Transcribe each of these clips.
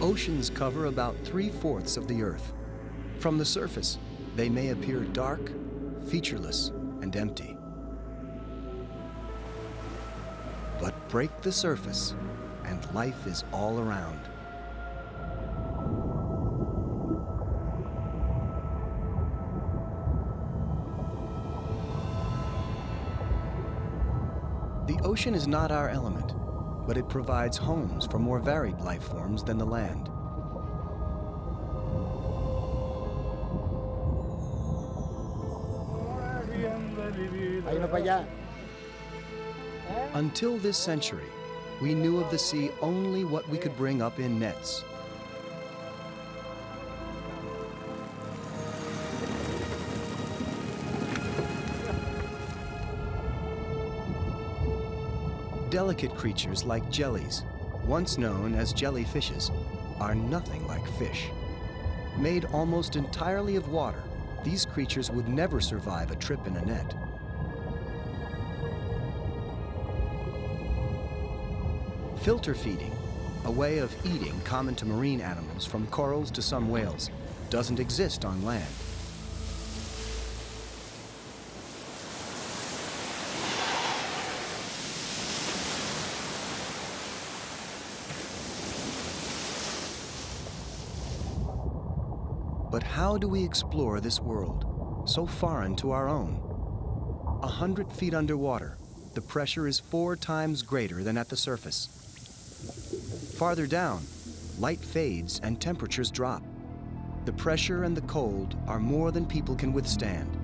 Oceans cover about 3/4 of the Earth. From the surface, they may appear dark, featureless, and empty. But break the surface, and life is all around. The ocean is not our element, but it provides homes for more varied life forms than the land. Until this century, we knew of the sea only what we could bring up in nets. Delicate creatures like jellies, once known as jellyfishes, are nothing like fish. Made almost entirely of water, these creatures would never survive a trip in a net. Filter feeding, a way of eating common to marine animals from corals to some whales, doesn't exist on land. But how do we explore this world, so foreign to our own? 100 feet underwater, the pressure is 4 times greater than at the surface. Farther down, light fades and temperatures drop. The pressure and the cold are more than people can withstand.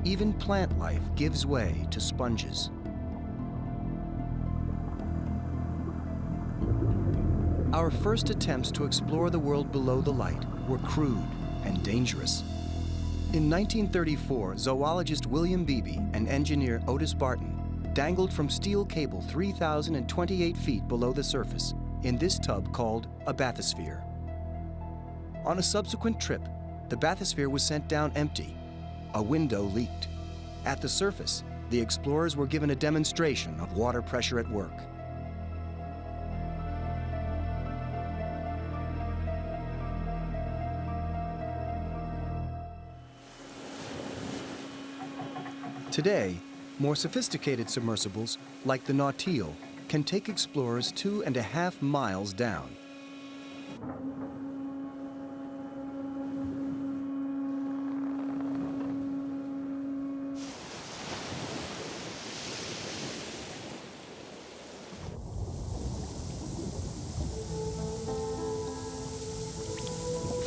Even plant life gives way to sponges. Our first attempts to explore the world below the light were crude and dangerous. In 1934, zoologist William Beebe and engineer Otis Barton dangled from steel cable 3,028 feet below the surface in this tub called a bathysphere. On a subsequent trip, the bathysphere was sent down empty. A window leaked. At the surface, the explorers were given a demonstration of water pressure at work. Today, more sophisticated submersibles, like the Nautile, can take explorers 2.5 miles down.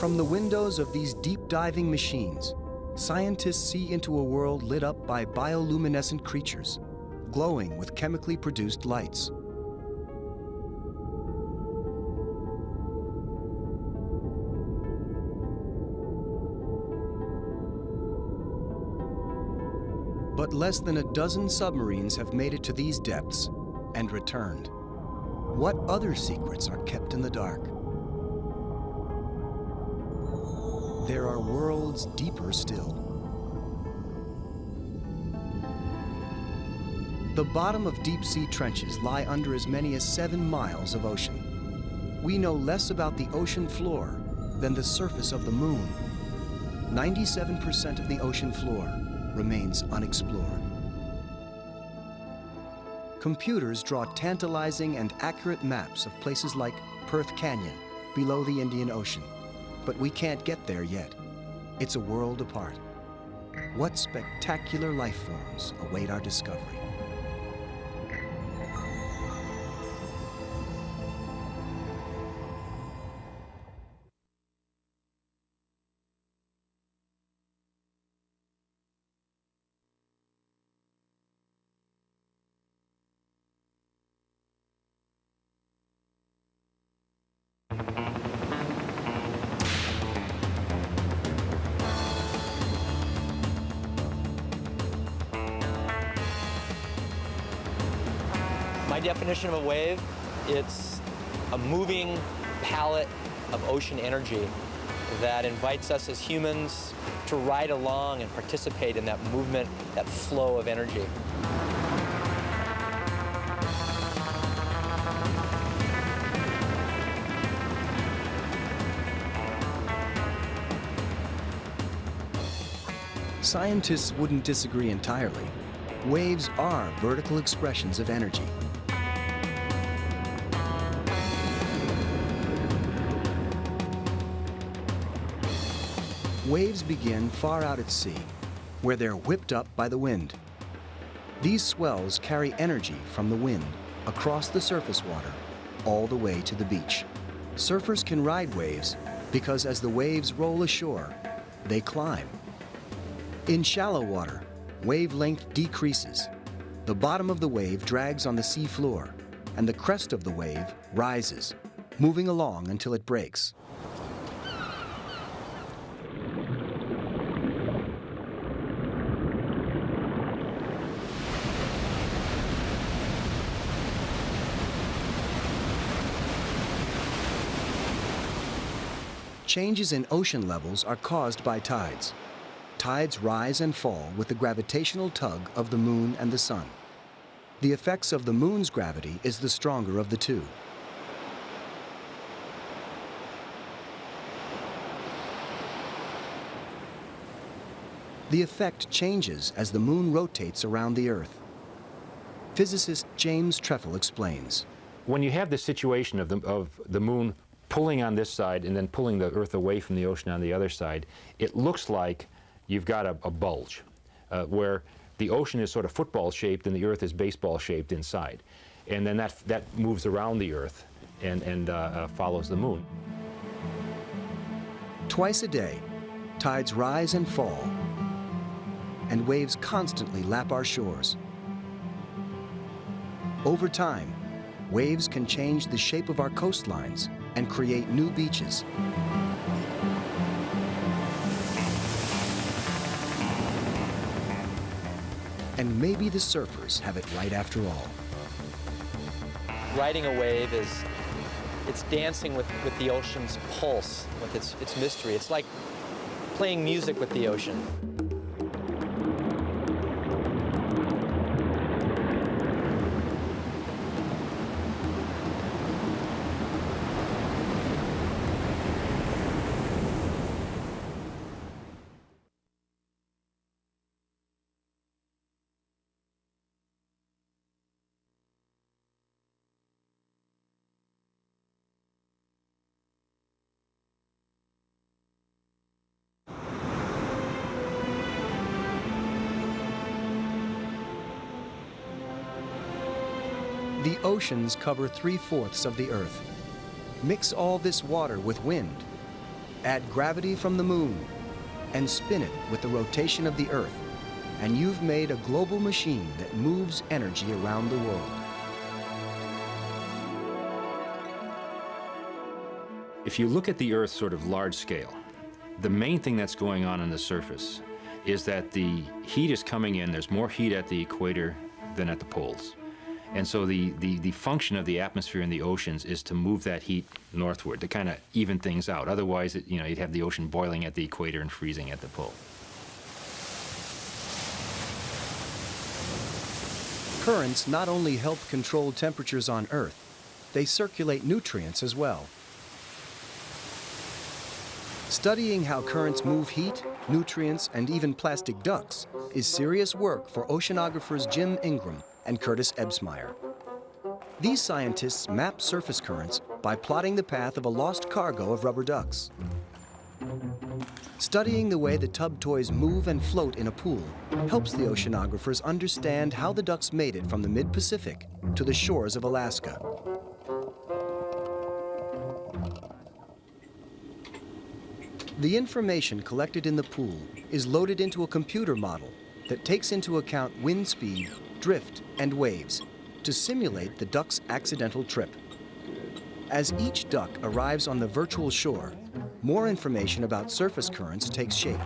From the windows of these deep-diving machines, scientists see into a world lit up by bioluminescent creatures, glowing with chemically produced lights. But less than a dozen submarines have made it to these depths and returned. What other secrets are kept in the dark? There are worlds deeper still. The bottom of deep-sea trenches lie under as many as 7 miles of ocean. We know less about the ocean floor than the surface of the moon. 97% of the ocean floor remains unexplored. Computers draw tantalizing and accurate maps of places like Perth Canyon, below the Indian Ocean. But we can't get there yet. It's a world apart. What spectacular life forms await our discovery? My definition of a wave, it's a moving palette of ocean energy that invites us as humans to ride along and participate in that movement, that flow of energy. Scientists wouldn't disagree entirely. Waves are vertical expressions of energy. Waves begin far out at sea, where they're whipped up by the wind. These swells carry energy from the wind across the surface water, all the way to the beach. Surfers can ride waves because as the waves roll ashore, they climb. In shallow water, wave length decreases. The bottom of the wave drags on the sea floor, and the crest of the wave rises, moving along until it breaks. Changes in ocean levels are caused by tides. Tides rise and fall with the gravitational tug of the moon and the sun. The effects of the moon's gravity is the stronger of the two. The effect changes as the moon rotates around the Earth. Physicist James Trefil explains. When you have the situation of the moon pulling on this side and then pulling the Earth away from the ocean on the other side, it looks like you've got a bulge where the ocean is sort of football shaped and the Earth is baseball shaped inside. And then that moves around the Earth and follows the moon. Twice a day, tides rise and fall, and waves constantly lap our shores. Over time, waves can change the shape of our coastlines and create new beaches. And maybe the surfers have it right after all. Riding a wave it's dancing with the ocean's pulse, with its mystery. It's like playing music with the ocean. The oceans cover 3/4 of the Earth. Mix all this water with wind, add gravity from the moon, and spin it with the rotation of the Earth, and you've made a global machine that moves energy around the world. If you look at the Earth sort of large scale, the main thing that's going on the surface is that the heat is coming in. There's more heat at the equator than at the poles. And so the function of the atmosphere in the oceans is to move that heat northward, to kind of even things out. Otherwise, you'd have the ocean boiling at the equator and freezing at the pole. Currents not only help control temperatures on Earth, they circulate nutrients as well. Studying how currents move heat, nutrients, and even plastic ducts is serious work for oceanographers Jim Ingram and Curtis Ebsmeyer. These scientists map surface currents by plotting the path of a lost cargo of rubber ducks. Studying the way the tub toys move and float in a pool helps the oceanographers understand how the ducks made it from the mid-Pacific to the shores of Alaska. The information collected in the pool is loaded into a computer model that takes into account wind speed, drift, and waves to simulate the duck's accidental trip. As each duck arrives on the virtual shore, more information about surface currents takes shape.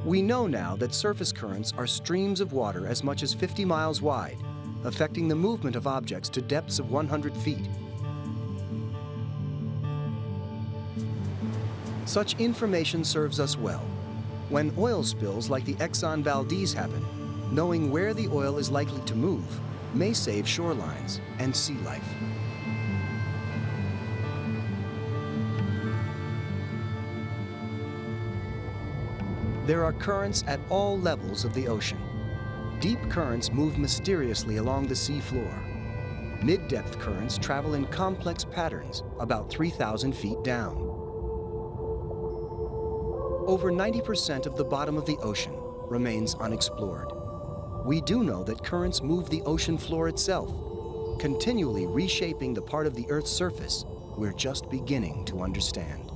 We know now that surface currents are streams of water as much as 50 miles wide, affecting the movement of objects to depths of 100 feet. Such information serves us well. When oil spills like the Exxon Valdez happen, knowing where the oil is likely to move may save shorelines and sea life. There are currents at all levels of the ocean. Deep currents move mysteriously along the sea floor. Mid-depth currents travel in complex patterns about 3,000 feet down. Over 90% of the bottom of the ocean remains unexplored. We do know that currents move the ocean floor itself, continually reshaping the part of the Earth's surface we're just beginning to understand.